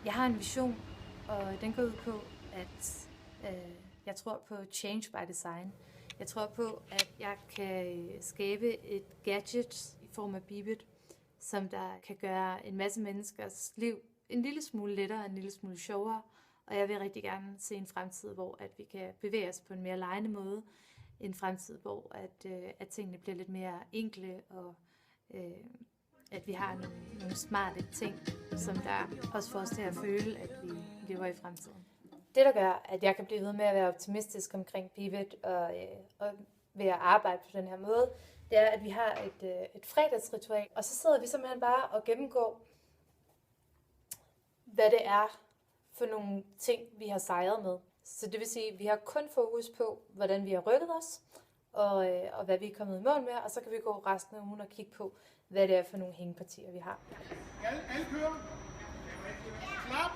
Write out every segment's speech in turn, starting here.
Jeg har en vision, og den går ud på, at jeg tror på change by design. Jeg tror på, at jeg kan skabe et gadget i form af Bibit, som der kan gøre en masse menneskers liv en lille smule lettere, en lille smule sjovere. Og jeg vil rigtig gerne se en fremtid, hvor at vi kan bevæge os på en mere legende måde. En fremtid, hvor at tingene bliver lidt mere enkle, og at vi har nogle smarte ting, som der også får os til at føle, at vi lever i fremtiden. Det, der gør, at jeg kan blive ved med at være optimistisk omkring Bibit og ved at arbejde på den her måde, det er, at vi har et fredagsritual, og så sidder vi simpelthen bare og gennemgår, hvad det er for nogle ting, vi har sejret med. Så det vil sige, at vi har kun fokus på, hvordan vi har rykket os, og hvad vi er kommet i mål med, og så kan vi gå resten af ugen og kigge på, hvad det er for nogle hængepartier, vi har. Alle kører. Klap.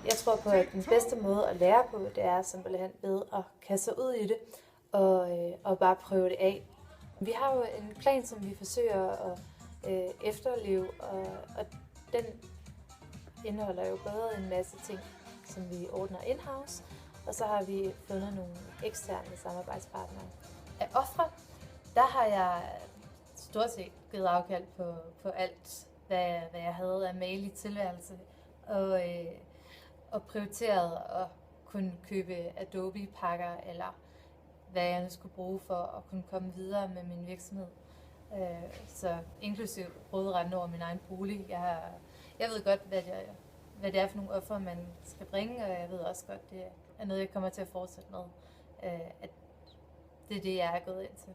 Jeg tror på, at den bedste måde at lære på, det er simpelthen ved at kaste sig ud i det, og bare prøve det af. Vi har jo en plan, som vi forsøger at efterleve, og den indeholder jo både en masse ting, som vi ordner in-house, og så har vi fundet nogle eksterne samarbejdspartnere. Af ofre, der har jeg stort set givet afkald på alt, hvad jeg havde af mail i tilværelse, og prioriteret at kunne købe Adobe-pakker, eller hvad jeg nu skulle bruge for at kunne komme videre med min virksomhed. Så inklusiv råderetten over min egen bolig. Jeg ved godt, hvad det er for nogle ofre, man skal bringe, og jeg ved også godt, det er noget, jeg kommer til at fortsætte med. At det er det, jeg er gået ind til.